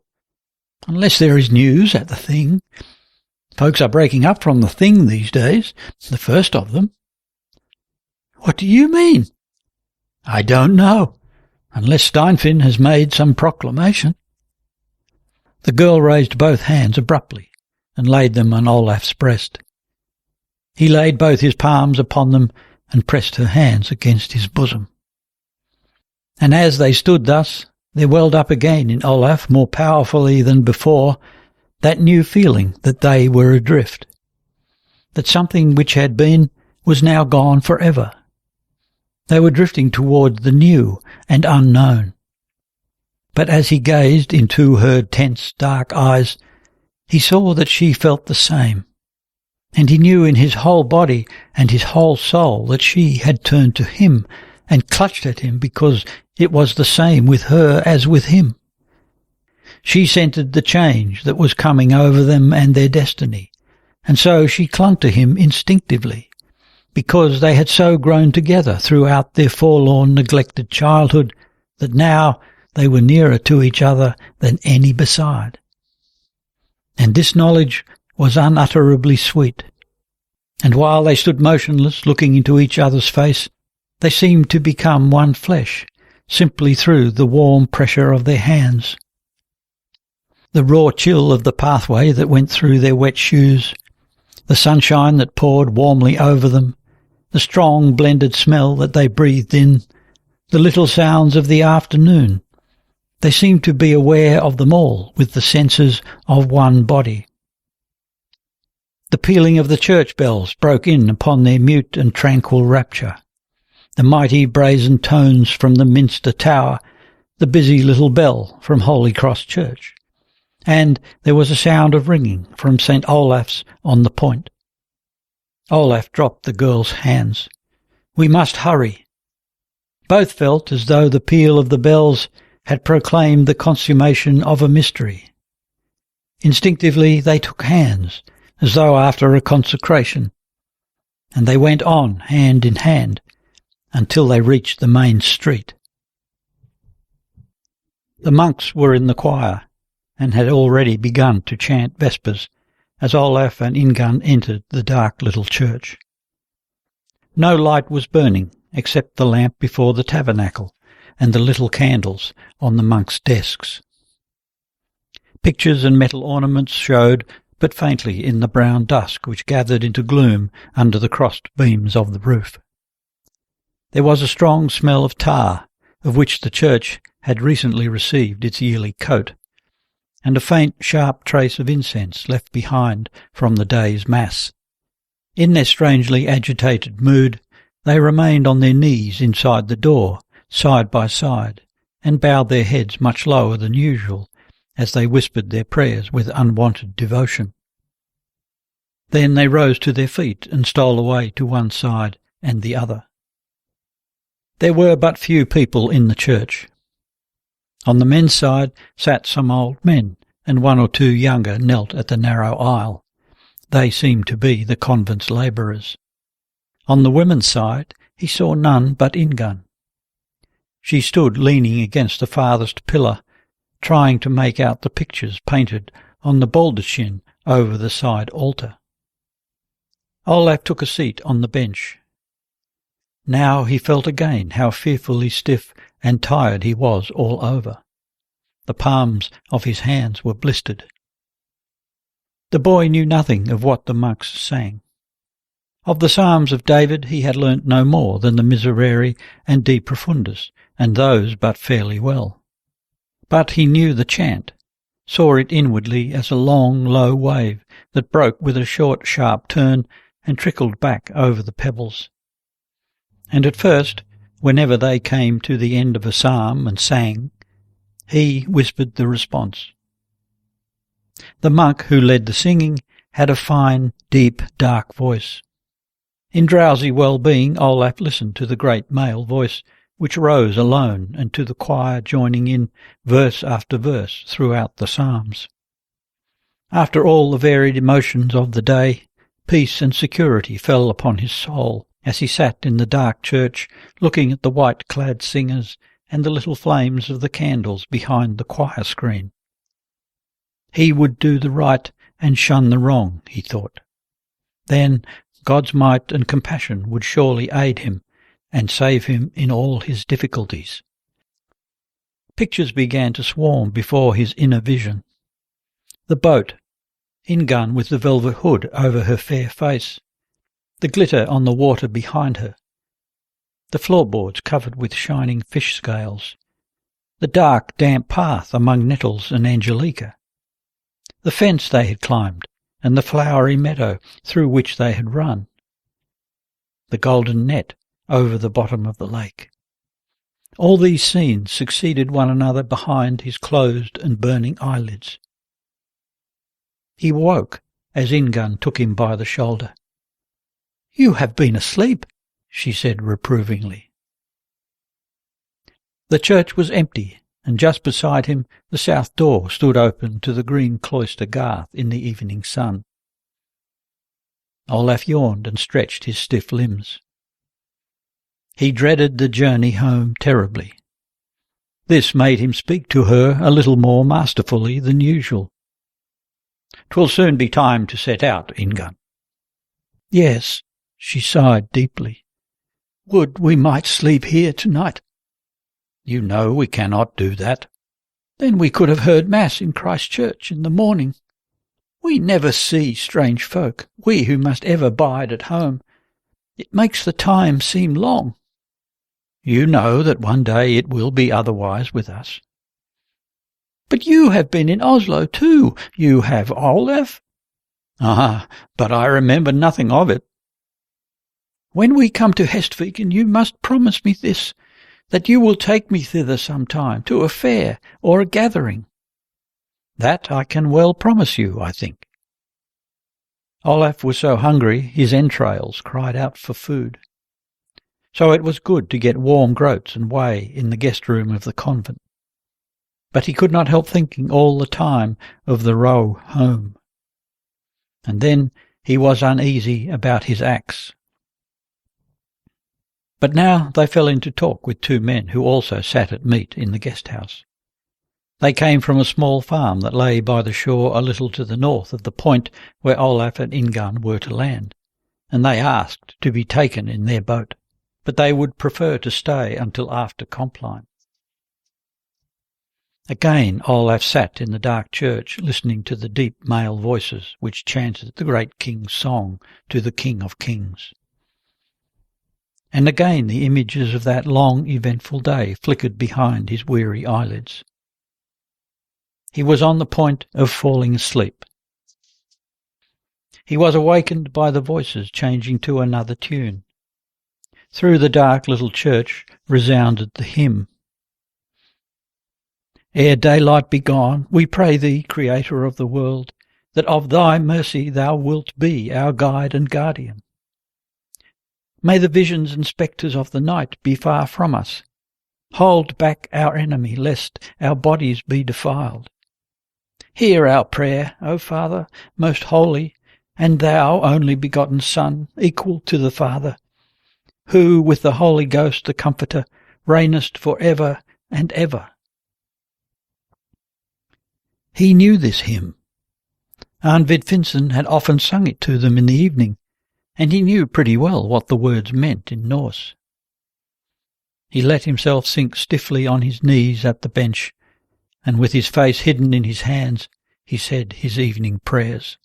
Unless there is news at the Thing. Folks are breaking up from the Thing these days, the first of them." "What do you mean?" "I don't know, unless Steinfinn has made some proclamation." The girl raised both hands abruptly and laid them on Olaf's breast. He laid both his palms upon them and pressed her hands against his bosom. And as they stood thus, there welled up again in Olaf, more powerfully than before, that new feeling that they were adrift, that something which had been was now gone for ever. They were drifting toward the new and unknown. But as he gazed into her tense, dark eyes, he saw that she felt the same, and he knew in his whole body and his whole soul that she had turned to him and clutched at him because it was the same with her as with him. She scented the change that was coming over them and their destiny, and so she clung to him instinctively, because they had so grown together throughout their forlorn, neglected childhood that now they were nearer to each other than any beside. And this knowledge was unutterably sweet. And while they stood motionless, looking into each other's face, they seemed to become one flesh, simply through the warm pressure of their hands. The raw chill of the pathway that went through their wet shoes, the sunshine that poured warmly over them, the strong blended smell that they breathed in, the little sounds of the afternoon, they seemed to be aware of them all with the senses of one body. The pealing of the church bells broke in upon their mute and tranquil rapture. The mighty brazen tones from the minster tower, the busy little bell from Holy Cross Church, and there was a sound of ringing from St. Olaf's on the point. Olaf dropped the girl's hands. "We must hurry." Both felt as though the peal of the bells had proclaimed the consummation of a mystery. Instinctively they took hands, as though after a consecration, and they went on hand in hand until they reached the main street. The monks were in the choir, and had already begun to chant vespers as Olaf and Ingunn entered the dark little church. No light was burning except the lamp before the tabernacle and the little candles on the monks' desks. Pictures and metal ornaments showed but faintly in the brown dusk which gathered into gloom under the crossed beams of the roof. There was a strong smell of tar, of which the church had recently received its yearly coat, and a faint, sharp trace of incense left behind from the day's mass. In their strangely agitated mood, they remained on their knees inside the door, side by side, and bowed their heads much lower than usual as they whispered their prayers with unwonted devotion. Then they rose to their feet and stole away to one side and the other. There were but few people in the church. On the men's side sat some old men, and one or two younger knelt at the narrow aisle. They seemed to be the convent's labourers. On the women's side he saw none but Ingunn. She stood leaning against the farthest pillar, trying to make out the pictures painted on the baldachin over the side altar. Olaf took a seat on the bench. Now he felt again how fearfully stiff and tired he was all over. The palms of his hands were blistered. The boy knew nothing of what the monks sang. Of the Psalms of David he had learnt no more than the Miserere and De Profundis, and those but fairly well. But he knew the chant, saw it inwardly as a long, low wave that broke with a short, sharp turn and trickled back over the pebbles. And at first, whenever they came to the end of a psalm and sang, he whispered the response. The monk who led the singing had a fine, deep, dark voice. In drowsy well-being Olaf listened to the great male voice, which rose alone, and to the choir joining in verse after verse throughout the psalms. After all the varied emotions of the day, peace and security fell upon his soul as he sat in the dark church looking at the white-clad singers and the little flames of the candles behind the choir screen. He would do the right and shun the wrong, he thought. Then God's might and compassion would surely aid him, and save him in all his difficulties. Pictures began to swarm before his inner vision. The boat, Ingunn with the velvet hood over her fair face, the glitter on the water behind her, the floorboards covered with shining fish scales, the dark, damp path among nettles and angelica, the fence they had climbed, and the flowery meadow through which they had run, the golden net over the bottom of the lake. All these scenes succeeded one another behind his closed and burning eyelids. He woke as Ingunn took him by the shoulder. "You have been asleep," she said reprovingly. The church was empty, and just beside him the south door stood open to the green cloister garth in the evening sun. Olaf yawned and stretched his stiff limbs. He dreaded the journey home terribly. This made him speak to her a little more masterfully than usual. "'Twill soon be time to set out, Ingunn." "Yes," she sighed deeply. "Would we might sleep here tonight." "You know we cannot do that." "Then we could have heard Mass in Christ Church in the morning. We never see strange folk, we who must ever bide at home. It makes the time seem long." "You know that one day it will be otherwise with us." "But you have been in Oslo too. You have, Olav." "Ah, but I remember nothing of it." "When we come to Hestviken you must promise me this, that you will take me thither some time, to a fair or a gathering." "That I can well promise you, I think." Olaf was so hungry his entrails cried out for food. So it was good to get warm groats and whey in the guest room of the convent. But he could not help thinking all the time of the row home. And then he was uneasy about his axe. But now they fell into talk with two men who also sat at meat in the guest-house. They came from a small farm that lay by the shore a little to the north of the point where Olaf and Ingunn were to land, and they asked to be taken in their boat, but they would prefer to stay until after Compline. Again Olaf sat in the dark church listening to the deep male voices which chanted the great king's song to the King of Kings. And again the images of that long, eventful day flickered behind his weary eyelids. He was on the point of falling asleep. He was awakened by the voices changing to another tune. Through the dark little church resounded the hymn. "Ere daylight be gone, we pray thee, Creator of the world, that of thy mercy thou wilt be our guide and guardian. May the visions and spectres of the night be far from us. Hold back our enemy, lest our bodies be defiled. Hear our prayer, O Father, most holy, and thou, only begotten Son, equal to the Father, who, with the Holy Ghost, the Comforter, reignest for ever and ever." He knew this hymn. Arnvid Finsen had often sung it to them in the evening, and he knew pretty well what the words meant in Norse. He let himself sink stiffly on his knees at the bench, and with his face hidden in his hands, he said his evening prayers.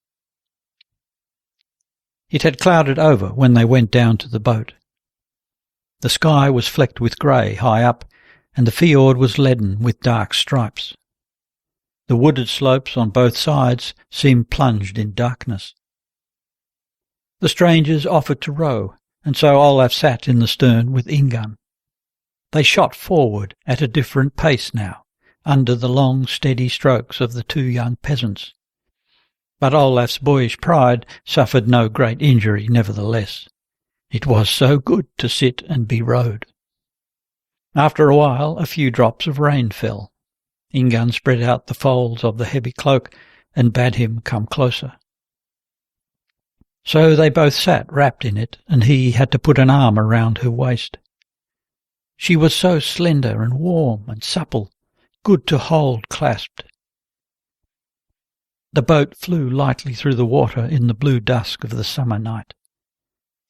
It had clouded over when they went down to the boat. The sky was flecked with grey high up, and the fjord was leaden with dark stripes. The wooded slopes on both sides seemed plunged in darkness. The strangers offered to row, and so Olaf sat in the stern with Ingunn. They shot forward at a different pace now, under the long, steady strokes of the two young peasants. But Olaf's boyish pride suffered no great injury nevertheless. It was so good to sit and be rowed. After a while a few drops of rain fell. Ingunn spread out the folds of the heavy cloak and bade him come closer. So they both sat wrapped in it, and he had to put an arm around her waist. She was so slender and warm and supple, good to hold clasped. The boat flew lightly through the water in the blue dusk of the summer night.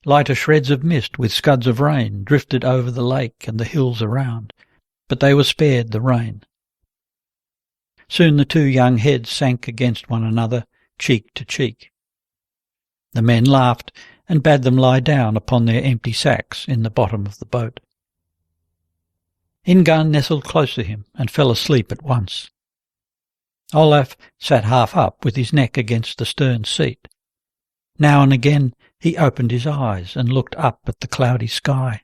Lighter shreds of mist with scuds of rain drifted over the lake and the hills around, but they were spared the rain. Soon the two young heads sank against one another, cheek to cheek. The men laughed and bade them lie down upon their empty sacks in the bottom of the boat. Ingunn nestled close to him and fell asleep at once. Olaf sat half up with his neck against the stern seat. Now and again he opened his eyes and looked up at the cloudy sky.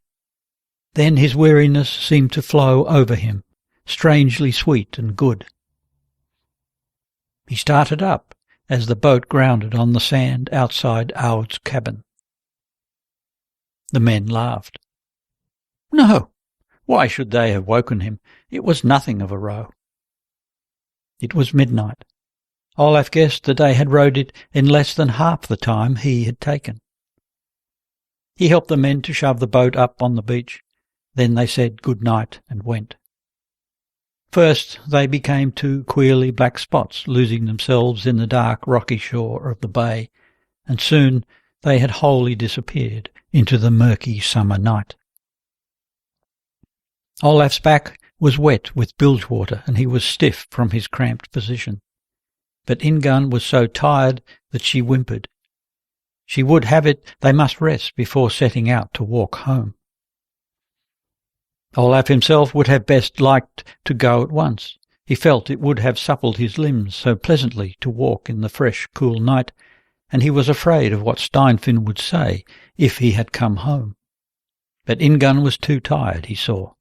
Then his weariness seemed to flow over him, strangely sweet and good. He started up as the boat grounded on the sand outside Aud's cabin. The men laughed. No, why should they have woken him? It was nothing of a row. It was midnight. Olaf guessed that they had rowed it in less than half the time he had taken. He helped the men to shove the boat up on the beach. Then they said good night and went. First they became two queerly black spots, losing themselves in the dark rocky shore of the bay, and soon they had wholly disappeared into the murky summer night. Olaf's back was wet with bilge water, and he was stiff from his cramped position. But Ingunn was so tired that she whimpered. She would have it they must rest before setting out to walk home. Olaf himself would have best liked to go at once. He felt it would have suppled his limbs so pleasantly to walk in the fresh, cool night, and he was afraid of what Steinfinn would say if he had come home. But Ingunn was too tired, he saw,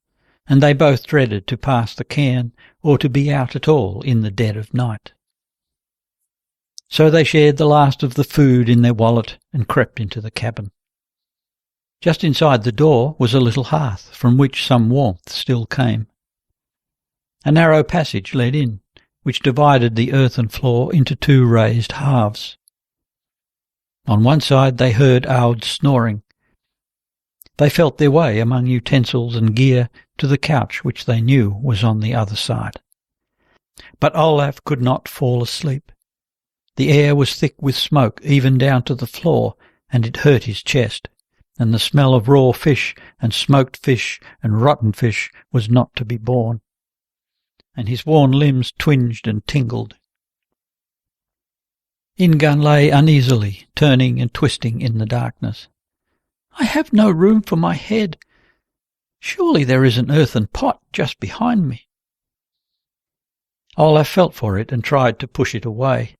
and they both dreaded to pass the cairn or to be out at all in the dead of night. So they shared the last of the food in their wallet and crept into the cabin. Just inside the door was a little hearth from which some warmth still came. A narrow passage led in, which divided the earthen floor into two raised halves. On one side they heard Aud snoring. They felt their way among utensils and gear to the couch which they knew was on the other side. But Olaf could not fall asleep. The air was thick with smoke even down to the floor, and it hurt his chest, and the smell of raw fish and smoked fish and rotten fish was not to be borne, and his worn limbs twinged and tingled. Ingunn lay uneasily, turning and twisting in the darkness. "I have no room for my head. Surely there is an earthen pot just behind me." Olaf felt for it and tried to push it away.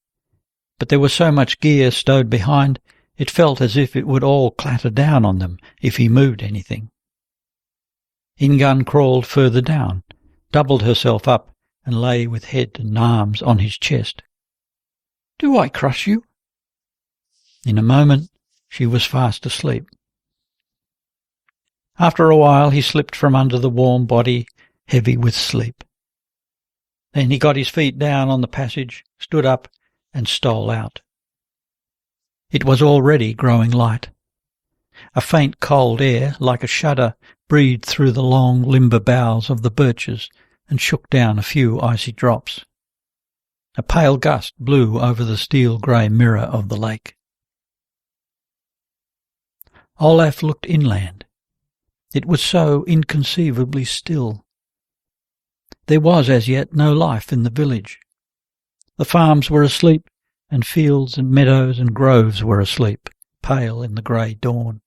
But there was so much gear stowed behind, it felt as if it would all clatter down on them if he moved anything. Ingunn crawled further down, doubled herself up, and lay with head and arms on his chest. "Do I crush you?" In a moment she was fast asleep. After a while he slipped from under the warm body, heavy with sleep. Then he got his feet down on the passage, stood up, and stole out. It was already growing light. A faint cold air, like a shudder, breathed through the long limber boughs of the birches and shook down a few icy drops. A pale gust blew over the steel-grey mirror of the lake. Olaf looked inland. It was so inconceivably still. There was as yet no life in the village. The farms were asleep, and fields and meadows and groves were asleep, pale in the grey dawn.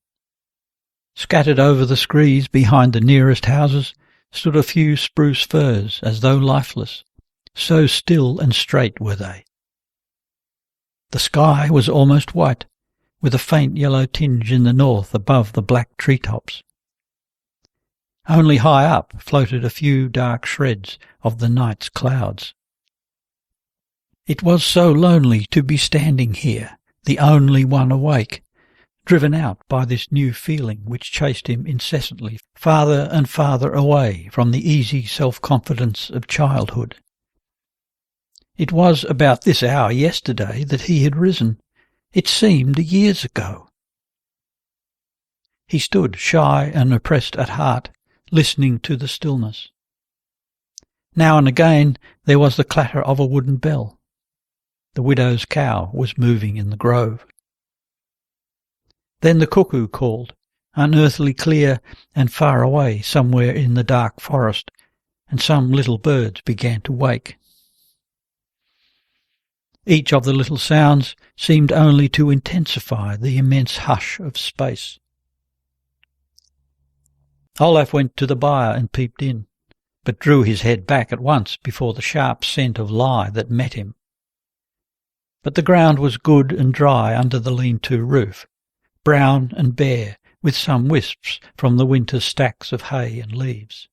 Scattered over the screes behind the nearest houses stood a few spruce firs, as though lifeless, so still and straight were they. The sky was almost white, with a faint yellow tinge in the north above the black tree-tops. Only high up floated a few dark shreds of the night's clouds. It was so lonely to be standing here, the only one awake, driven out by this new feeling which chased him incessantly farther and farther away from the easy self-confidence of childhood. It was about this hour yesterday that he had risen. It seemed years ago. He stood shy and oppressed at heart, listening to the stillness. Now and again there was the clatter of a wooden bell. The widow's cow was moving in the grove. Then the cuckoo called, unearthly clear and far away somewhere in the dark forest, and some little birds began to wake. Each of the little sounds seemed only to intensify the immense hush of space. Olaf went to the byre and peeped in, but drew his head back at once before the sharp scent of lye that met him. But the ground was good and dry under the lean-to roof, brown and bare, with some wisps from the winter's stacks of hay and leaves.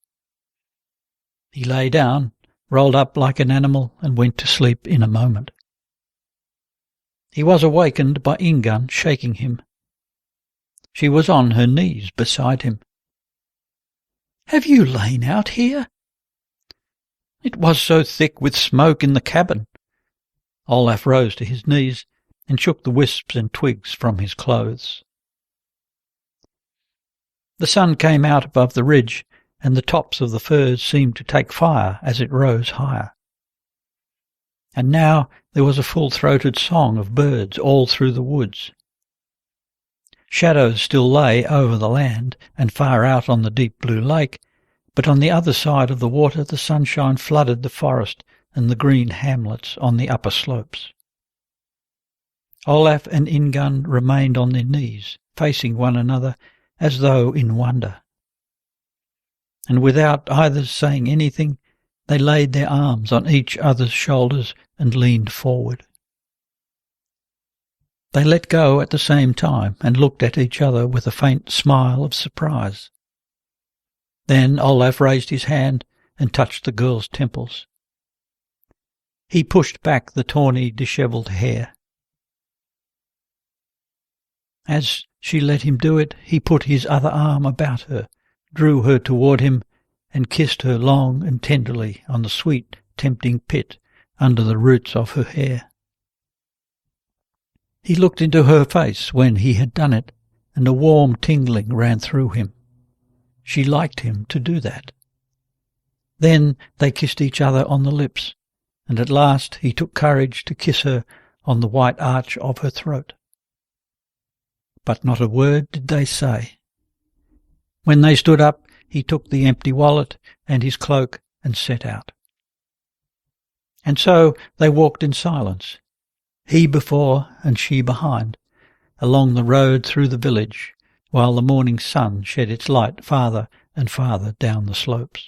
He lay down, rolled up like an animal, and went to sleep in a moment. He was awakened by Ingunn shaking him. She was on her knees beside him. "Have you lain out here?" "It was so thick with smoke in the cabin." Olaf rose to his knees and shook the wisps and twigs from his clothes. The sun came out above the ridge, and the tops of the firs seemed to take fire as it rose higher. And now there was a full-throated song of birds all through the woods. Shadows still lay over the land and far out on the deep blue lake, but on the other side of the water the sunshine flooded the forest and the green hamlets on the upper slopes. Olaf and Ingunn remained on their knees, facing one another as though in wonder. And without either saying anything, they laid their arms on each other's shoulders and leaned forward. They let go at the same time and looked at each other with a faint smile of surprise. Then Olaf raised his hand and touched the girl's temples. He pushed back the tawny, dishevelled hair. As she let him do it, he put his other arm about her, drew her toward him, and kissed her long and tenderly on the sweet, tempting pit under the roots of her hair. He looked into her face when he had done it, and a warm tingling ran through him. She liked him to do that. Then they kissed each other on the lips, and at last he took courage to kiss her on the white arch of her throat. But not a word did they say. When they stood up, he took the empty wallet and his cloak and set out. And so they walked in silence, he before and she behind, along the road through the village, while the morning sun shed its light farther and farther down the slopes.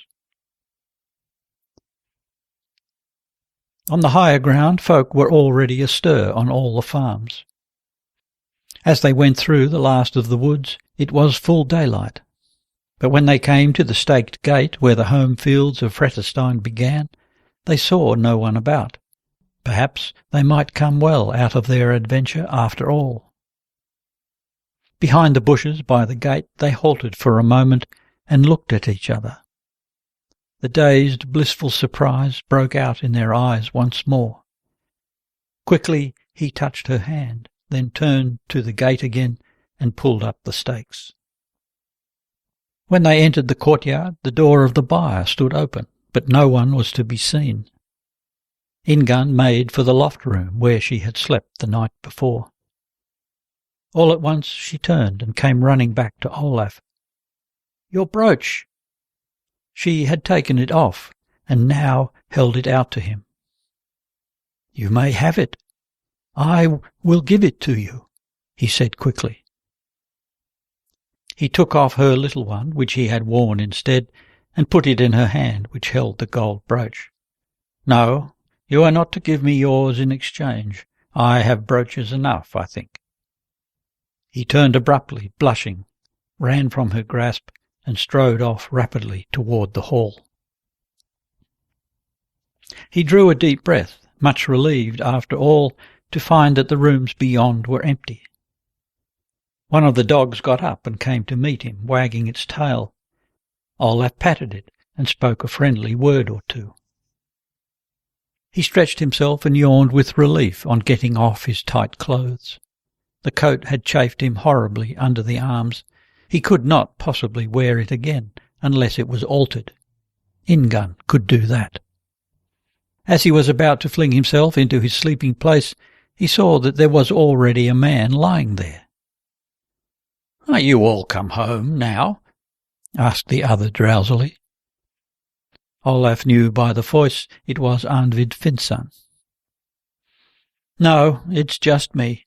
On the higher ground, folk were already astir on all the farms. As they went through the last of the woods, it was full daylight. But when they came to the staked gate where the home fields of Fretestein began, they saw no one about. Perhaps they might come well out of their adventure after all. Behind the bushes by the gate they halted for a moment and looked at each other. The dazed, blissful surprise broke out in their eyes once more. Quickly he touched her hand, then turned to the gate again and pulled up the stakes. When they entered the courtyard, the door of the byre stood open, but no one was to be seen. Ingunn made for the loft room where she had slept the night before. All at once she turned and came running back to Olaf. "Your brooch!" She had taken it off and now held it out to him. "You may have it. I will give it to you," he said quickly. He took off her little one, which he had worn instead, and put it in her hand, which held the gold brooch. "No, you are not to give me yours in exchange. I have brooches enough, I think." He turned abruptly, blushing, ran from her grasp, and strode off rapidly toward the hall. He drew a deep breath, much relieved, after all, to find that the rooms beyond were empty. One of the dogs got up and came to meet him, wagging its tail. Olaf patted it and spoke a friendly word or two. He stretched himself and yawned with relief on getting off his tight clothes. The coat had chafed him horribly under the arms. He could not possibly wear it again unless it was altered. Ingunn could do that. As he was about to fling himself into his sleeping place, he saw that there was already a man lying there. "Are you all come home now?" asked the other drowsily. Olaf knew by the voice it was Arnvid Finnsson. "No, it's just me.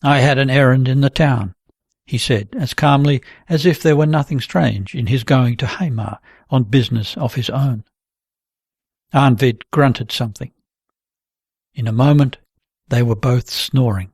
I had an errand in the town," he said, as calmly as if there were nothing strange in his going to Hamar on business of his own. Arnvid grunted something. In a moment they were both snoring.